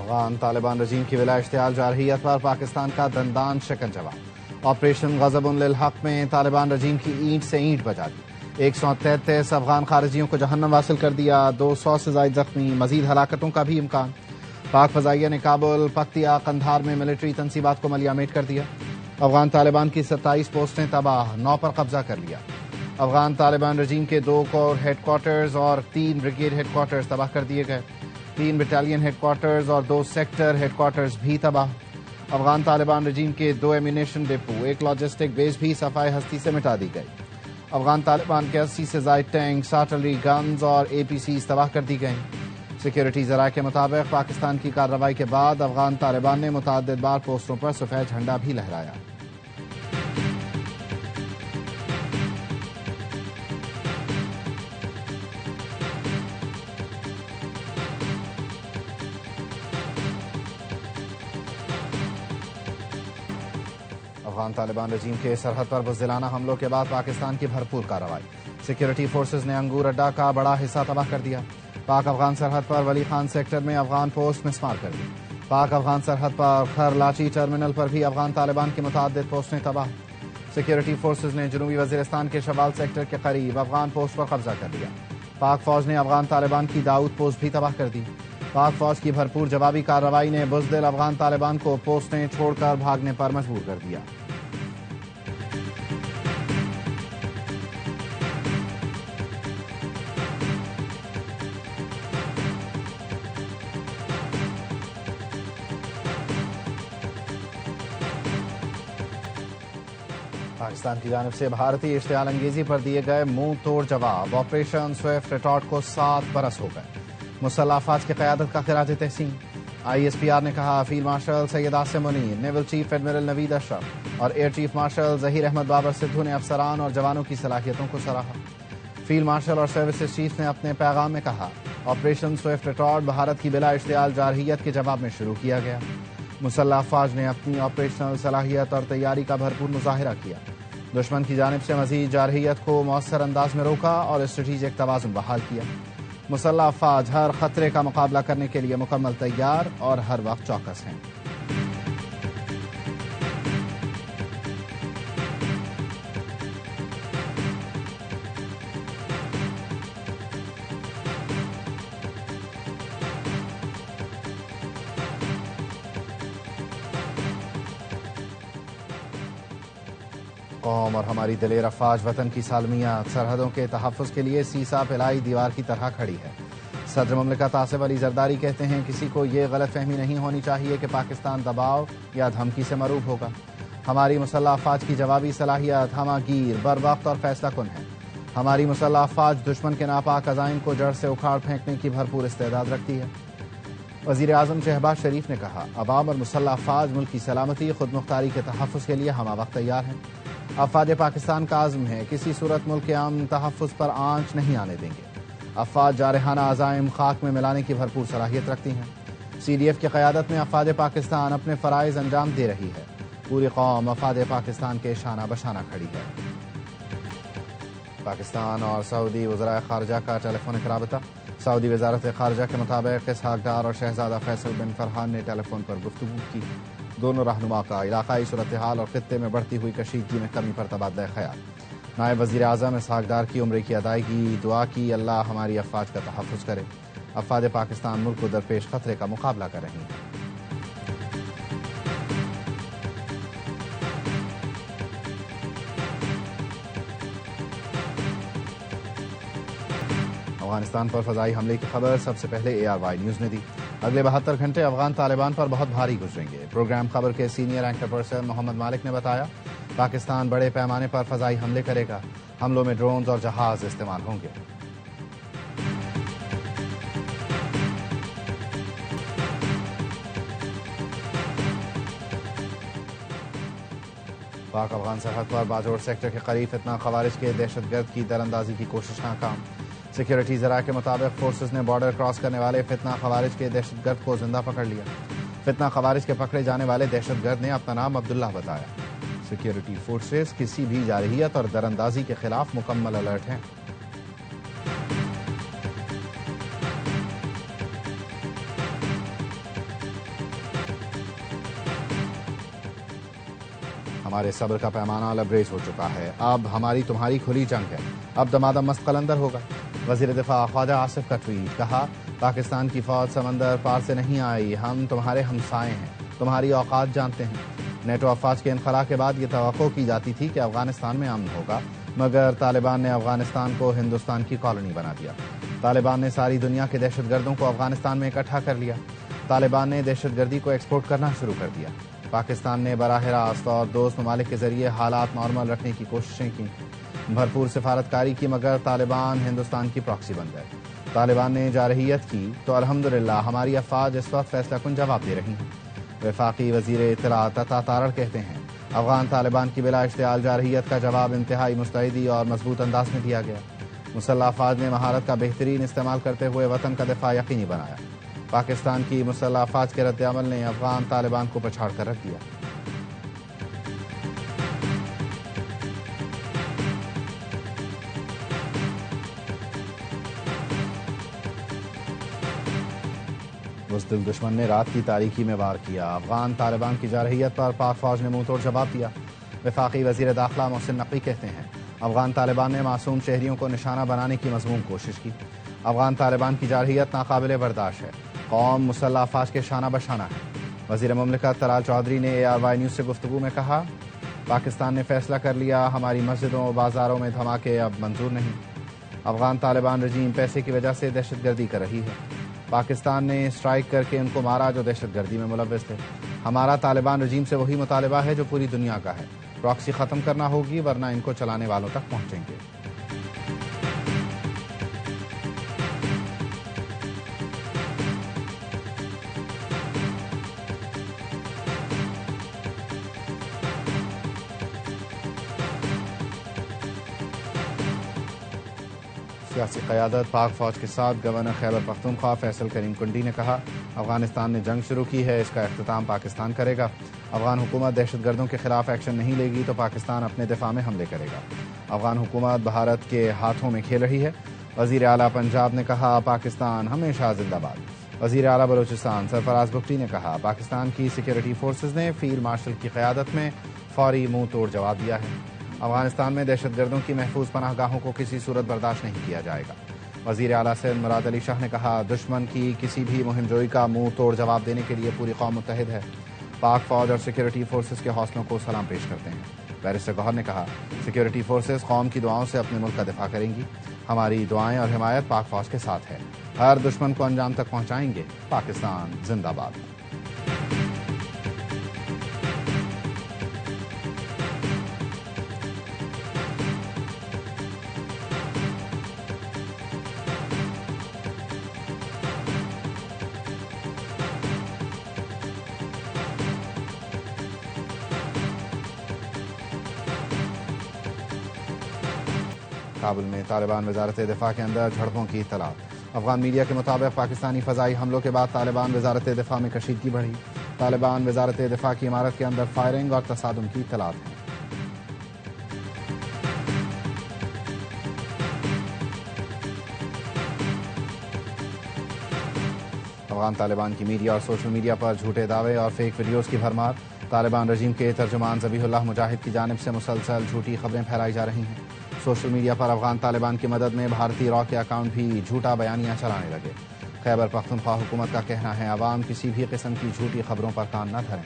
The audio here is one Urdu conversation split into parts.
افغان طالبان رجیم کی ولا اشتعال جارحیت پر پاکستان کا دندان شکن جواب۔ آپریشن غضب للحق میں طالبان رجیم کی اینٹ سے اینٹ بجا دی، 133 افغان خارجیوں کو جہنم واصل کر دیا، 200 سے زائد زخمی، مزید ہلاکتوں کا بھی امکان۔ پاک فضائیہ نے کابل، پکتیا، قندھار میں ملٹری تنصیبات کو ملیہ میٹ کر دیا۔ افغان طالبان کی 27 پوسٹیں تباہ، 9 پر قبضہ کر لیا۔ افغان طالبان رجیم کے 2 کور ہیڈ کوارٹرز اور 3 بریگیڈ ہیڈ کوارٹرز تباہ کر دیے گئے، 3 بٹالین ہیڈ کوارٹرز اور 2 سیکٹر ہیڈ کوارٹرز بھی تباہ۔ افغان طالبان رجیم کے 2 ایمونیشن ڈپو، 1 لاجسٹک بیس بھی صفائے ہستی سے مٹا دی گئی۔ افغان طالبان کے 80 سے زائد ٹینکس، آرٹلری گنز اور APCs تباہ کر دی گئیں۔ سیکیورٹی ذرائع کے مطابق پاکستان کی کارروائی کے بعد افغان طالبان نے متعدد بار پوسٹوں پر سفید جھنڈا بھی لہرایا۔ افغان طالبان رجیم کے سرحد پر بزدلانہ حملوں کے بعد پاکستان کی بھرپور کارروائی، سیکیورٹی فورسز نے انگور اڈا کا بڑا حصہ تباہ کر دیا۔ پاک افغان سرحد پر ولی خان سیکٹر میں افغان پوسٹ مسمار کر دی۔ پاک افغان سرحد پر خر لاچی ٹرمینل پر بھی افغان طالبان کی متعدد پوسٹیں تباہ۔ سیکیورٹی فورسز نے جنوبی وزیرستان کے شوال سیکٹر کے قریب افغان پوسٹ پر قبضہ کر لیا۔ پاک فوج نے افغان طالبان کی داؤد پوسٹ بھی تباہ کر دی۔ پاک فوج کی بھرپور جوابی کارروائی نے بزدل افغان طالبان کو پوسٹیں چھوڑ کر بھاگنے پر مجبور کر دیا۔ پاکستان کی جانب سے بھارتی اشتعال انگیزی پر دیے گئے منہ توڑ جواب، آپریشن سوئفٹ ریٹارٹ کو 7 برس ہو گئے، مسلح افواج کی قیادت کا خراج تحسین۔ ISPR نے کہا field marshal Syed Asim Munir, naval chief admiral Naveed Ashraf اور air chief marshal Zaheer Ahmed Babar Sidhu نے افسران اور جوانوں کی صلاحیتوں کو سراہا۔ فیلڈ مارشل اور سروسز چیف نے اپنے پیغام میں کہا آپریشن سوئفٹ ریٹارٹ بھارت کی بلا اشتعال جارحیت کے جواب میں شروع کیا گیا۔ مسلح افواج نے اپنی آپریشنل صلاحیت اور تیاری کا بھرپور مظاہرہ کیا، دشمن کی جانب سے مزید جارحیت کو مؤثر انداز میں روکا اور اسٹریٹجک توازن بحال کیا۔ مسلح افواج ہر خطرے کا مقابلہ کرنے کے لیے مکمل تیار اور ہر وقت چوکس ہیں۔ قوم اور ہماری دلیر افواج وطن کی سالمیت، سرحدوں کے تحفظ کے لیے سیسا پلائی دیوار کی طرح کھڑی ہے۔ صدر مملکت آصف علی زرداری کہتے ہیں کسی کو یہ غلط فہمی نہیں ہونی چاہیے کہ پاکستان دباؤ یا دھمکی سے مرعوب ہوگا۔ ہماری مسلح افواج کی جوابی صلاحیت ہمہ گیر، بر وقت اور فیصلہ کن ہے۔ ہماری مسلح افواج دشمن کے ناپاک عزائم کو جڑ سے اکھاڑ پھینکنے کی بھرپور استعداد رکھتی ہے۔ وزیر اعظم شہباز شریف نے کہا عوام اور مسلح افواج ملک کی سلامتی، خود مختاری کے تحفظ کے لیے ہمہ وقت تیار ہیں۔ افواج پاکستان کا عزم ہے کسی صورت ملک کے امن تحفظ پر آنچ نہیں آنے دیں گے۔ افواج جارحانہ عزائم خاک میں ملانے کی بھرپور صلاحیت رکھتی ہیں۔ CDF کی قیادت میں افواج پاکستان اپنے فرائض انجام دے رہی ہے۔ پوری قوم افواج پاکستان کے شانہ بشانہ کھڑی ہے۔ پاکستان اور سعودی وزرائے خارجہ کا ٹیلی فونک رابطہ، سعودی وزارت خارجہ کے مطابق اسحاق ڈار اور شہزادہ فیصل بن فرحان نے ٹیلی فون پر گفتگو کی۔ دونوں رہنما کا علاقائی صورتحال اور خطے میں بڑھتی ہوئی کشیدگی میں کمی پر تبادلہ خیال۔ نائب وزیر اعظم اسحاق ڈار کی عمرے کی ادائیگی، دعا کی اللہ ہماری افواج کا تحفظ کرے۔ افواج پاکستان ملک کو درپیش خطرے کا مقابلہ کر رہی ہیں۔ افغانستان پر فضائی حملے کی خبر سب سے پہلے ARY نیوز نے دی۔ اگلے 72 گھنٹے افغان طالبان پر بہت بھاری گزریں گے۔ پروگرام خبر کے سینئر اینکر پرسن محمد مالک نے بتایا پاکستان بڑے پیمانے پر فضائی حملے کرے گا، حملوں میں ڈرونز اور جہاز استعمال ہوں گے۔ پاک افغان سرحد پر باجوڑ سیکٹر کے قریب فتنہ خوارج کے دہشت گرد کی در اندازی کی کوشش ناکام۔ سیکیورٹی ذرائع کے مطابق فورسز نے بارڈر کراس کرنے والے فتنہ خوارج کے دہشت گرد کو زندہ پکڑ لیا۔ فتنہ خوارج کے پکڑے جانے والے دہشت گرد نے اپنا نام عبداللہ بتایا۔ سیکیورٹی فورسز کسی بھی جارحیت اور دراندازی کے خلاف مکمل الرٹ ہیں۔ ہمارے صبر کا پیمانہ لبریز ہو چکا ہے، اب ہماری تمہاری کھلی جنگ ہے، اب دمادم مست قلندر ہوگا۔ وزیر دفاع خواجہ آصف کا ٹویٹ، کہا پاکستان کی فوج سمندر پار سے نہیں آئی، ہم تمہارے ہمسائے ہیں، تمہاری اوقات جانتے ہیں۔ نیٹو افواج کے انخلاء کے بعد یہ توقع کی جاتی تھی کہ افغانستان میں امن ہوگا، مگر طالبان نے افغانستان کو ہندوستان کی کالونی بنا دیا۔ طالبان نے ساری دنیا کے دہشت گردوں کو افغانستان میں اکٹھا کر لیا۔ طالبان نے دہشت گردی کو ایکسپورٹ کرنا شروع کر دیا۔ پاکستان نے براہ راست اور دوست ممالک کے ذریعے حالات نارمل رکھنے کی کوششیں کی، بھرپور سفارتکاری کی، مگر طالبان ہندوستان کی پراکسی بن گئے۔ طالبان نے جارحیت کی تو الحمدللہ ہماری افواج اس وقت فیصلہ کن جواب دے رہی ہیں۔ وفاقی وزیر اطلاعات عطا تارڑ کہتے ہیں افغان طالبان کی بلا اشتعال جارحیت کا جواب انتہائی مستعدی اور مضبوط انداز میں دیا گیا۔ مسلح افواج نے مہارت کا بہترین استعمال کرتے ہوئے وطن کا دفاع یقینی بنایا۔ پاکستان کی مسلح افواج کے رد عمل نے افغان طالبان کو پچھاڑ کر رکھ دیا۔ بزدل دشمن نے رات کی تاریکی میں وار کیا، افغان طالبان کی جارحیت پر پاک فوج نے منہ توڑ جواب دیا۔ وفاقی وزیر داخلہ محسن نقوی کہتے ہیں افغان طالبان نے معصوم شہریوں کو نشانہ بنانے کی مذموم کوشش کی۔ افغان طالبان کی جارحیت ناقابل برداشت ہے، قوم مسلح افواج کے شانہ بشانہ ہے۔ وزیر مملکت طلال چودھری نے ARY نیوز سے گفتگو میں کہا پاکستان نے فیصلہ کر لیا، ہماری مسجدوں و بازاروں میں دھماکے اب منظور نہیں۔ افغان طالبان رجیم پیسے کی وجہ سے دہشت گردی کر رہی ہے۔ پاکستان نے اسٹرائک کر کے ان کو مارا جو دہشت گردی میں ملوث تھے۔ ہمارا طالبان رجیم سے وہی مطالبہ ہے جو پوری دنیا کا ہے، پراکسی ختم کرنا ہوگی ورنہ ان کو چلانے والوں تک پہنچیں گے۔ سیاسی قیادت پاک فوج کے ساتھ گورنر خیبر پختونخوا فیصل کریم کنڈی نے کہا افغانستان نے جنگ شروع کی ہے، اس کا اختتام پاکستان کرے گا۔ افغان حکومت دہشت گردوں کے خلاف ایکشن نہیں لے گی تو پاکستان اپنے دفاع میں حملے کرے گا۔ افغان حکومت بھارت کے ہاتھوں میں کھیل رہی ہے۔ وزیر اعلیٰ پنجاب نے کہا پاکستان ہمیشہ زندہ باد۔ وزیر اعلیٰ بلوچستان سرفراز بگٹی نے کہا پاکستان کی سیکورٹی فورسز نے فیلڈ مارشل کی قیادت میں فوری منہ توڑ جواب دیا ہے۔ افغانستان میں دہشت گردوں کی محفوظ پناہ گاہوں کو کسی صورت برداشت نہیں کیا جائے گا۔ وزیر اعلیٰ سندھ مراد علی شاہ نے کہا دشمن کی کسی بھی مہم جوئی کا منہ توڑ جواب دینے کے لیے پوری قوم متحد ہے۔ پاک فوج اور سیکورٹی فورسز کے حوصلوں کو سلام پیش کرتے ہیں۔ بیرسٹر گوہر نے کہا سیکورٹی فورسز قوم کی دعاؤں سے اپنے ملک کا دفاع کریں گی، ہماری دعائیں اور حمایت پاک فوج کے ساتھ ہے، ہر دشمن کو انجام تک پہنچائیں گے۔ پاکستان زندہ باد۔ کابل میں طالبان وزارت دفاع کے اندر جھڑپوں کی اطلاع۔ افغان میڈیا کے مطابق پاکستانی فضائی حملوں کے بعد طالبان وزارت دفاع میں کشیدگی بڑھی۔ طالبان وزارت دفاع کی عمارت کے اندر فائرنگ اور تصادم کی اطلاعات ہیں۔ افغان طالبان کی میڈیا اور سوشل میڈیا پر جھوٹے دعوے اور فیک ویڈیوز کی بھرمار۔ طالبان رجیم کے ترجمان ذبیح اللہ مجاہد کی جانب سے مسلسل جھوٹی خبریں پھیلائی جا رہی ہیں۔ سوشل میڈیا پر افغان طالبان کی مدد میں بھارتی را کے اکاؤنٹ بھی جھوٹا بیانیہ چلانے لگے۔ خیبر پختونخوا حکومت کا کہنا ہے عوام کسی بھی قسم کی جھوٹی خبروں پر کان نہ دھریں۔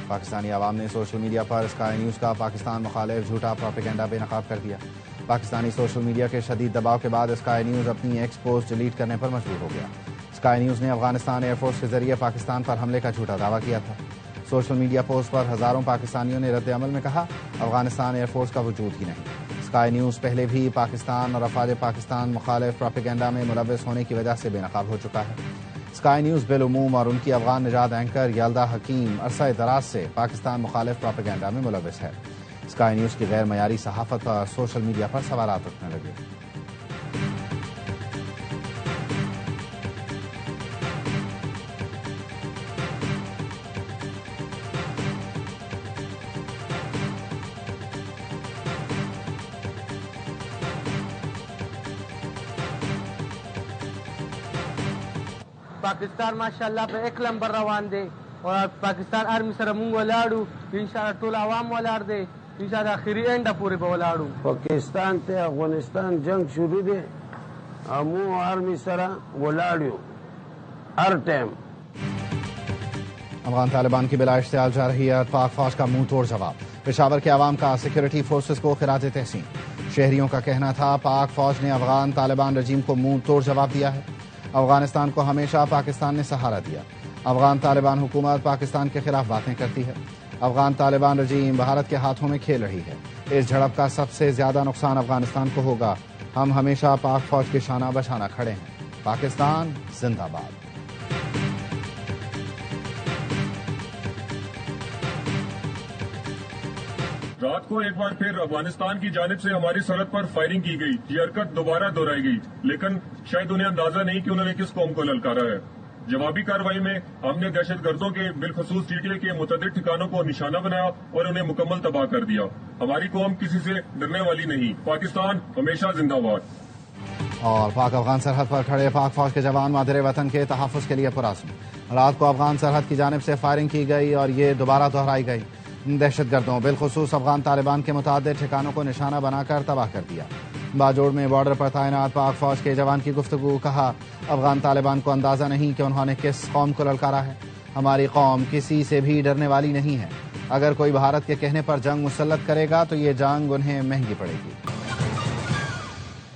پاکستانی عوام نے سوشل میڈیا پر اسکائی نیوز کا پاکستان مخالف جھوٹا پروپیگنڈا بے نقاب کر دیا۔ پاکستانی سوشل میڈیا کے شدید دباؤ کے بعد اسکائی نیوز اپنی ایکس پوسٹ ڈیلیٹ کرنے پر مجبور ہو گیا۔ اسکائی نیوز نے افغانستان ایئر فورس کے ذریعے پاکستان پر حملے کا جھوٹا دعویٰ کیا تھا۔ سوشل میڈیا پوسٹ پر ہزاروں پاکستانیوں نے رد عمل میں کہا افغانستان ایئر فورس کا وجود ہی نہیں۔ اسکائی نیوز پہلے بھی پاکستان اور افواج پاکستان مخالف پروپیگنڈا میں ملوث ہونے کی وجہ سے بے نقاب ہو چکا ہے۔ اسکائی نیوز بالعموم اور ان کی افغان نژاد اینکر یلدا حکیم عرصہ دراز سے پاکستان مخالف پروپیگنڈا میں ملوث ہے۔ اسکائی نیوز کی غیر معیاری صحافت پر سوشل میڈیا پر سوالات اٹھنے لگے۔ پاکستان ماشاءاللہ په 1 نمبر روان دی او پاکستان آرمی سره مونږ ولاړو انشاءالله ټول عوام ولاړ دی انشاءالله اخري اینډه پورې به ولاړو. پاکستان ته افغانستان جنگ شروع دی مو آرمی سره ولاړو ہر ٹائم. افغان طالبان کی بلا اشتعال جارحیت پاک فوج کا منہ توڑ جواب. پشاور کے عوام کا سیکورٹی فورسز کو خراج تحسین. شہریوں کا کہنا تھا پاک فوج نے افغان طالبان رجیم کو منہ توڑ جواب دیا ہے. افغانستان کو ہمیشہ پاکستان نے سہارا دیا. افغان طالبان حکومت پاکستان کے خلاف باتیں کرتی ہے. افغان طالبان رجیم بھارت کے ہاتھوں میں کھیل رہی ہے. اس جھڑپ کا سب سے زیادہ نقصان افغانستان کو ہوگا. ہم ہمیشہ پاک فوج کے شانہ بشانہ کھڑے ہیں. پاکستان زندہ باد. رات کو ایک بار پھر افغانستان کی جانب سے ہماری سرحد پر فائرنگ کی گئی. یہ حرکت دوبارہ دہرائی گئی لیکن شاید انہیں اندازہ نہیں کہ انہوں نے کس قوم کو للکارا ہے. جوابی کارروائی میں ہم نے دہشت گردوں کے بالخصوص ٹی ٹی اے کے متعدد ٹھکانوں کو نشانہ بنایا اور انہیں مکمل تباہ کر دیا. ہماری قوم کسی سے ڈرنے والی نہیں. پاکستان ہمیشہ زندہ باد. اور پاک افغان سرحد پر کھڑے پاک فوج کے جوان مادر وطن کے تحفظ کے لیے پرعزم. رات کو افغان سرحد کی جانب سے فائرنگ کی گئی اور یہ دوبارہ دہرائی گئی. دہشت گردوں بالخصوص افغان طالبان کے متعدد ٹھکانوں کو نشانہ بنا کر تباہ کر دیا. باجوڑ میں بارڈر پر تعینات پاک فوج کے جوان کی گفتگو. کہا افغان طالبان کو اندازہ نہیں کہ انہوں نے کس قوم کو للکارا ہے. ہماری قوم کسی سے بھی ڈرنے والی نہیں ہے. اگر کوئی بھارت کے کہنے پر جنگ مسلط کرے گا تو یہ جنگ انہیں مہنگی پڑے گی.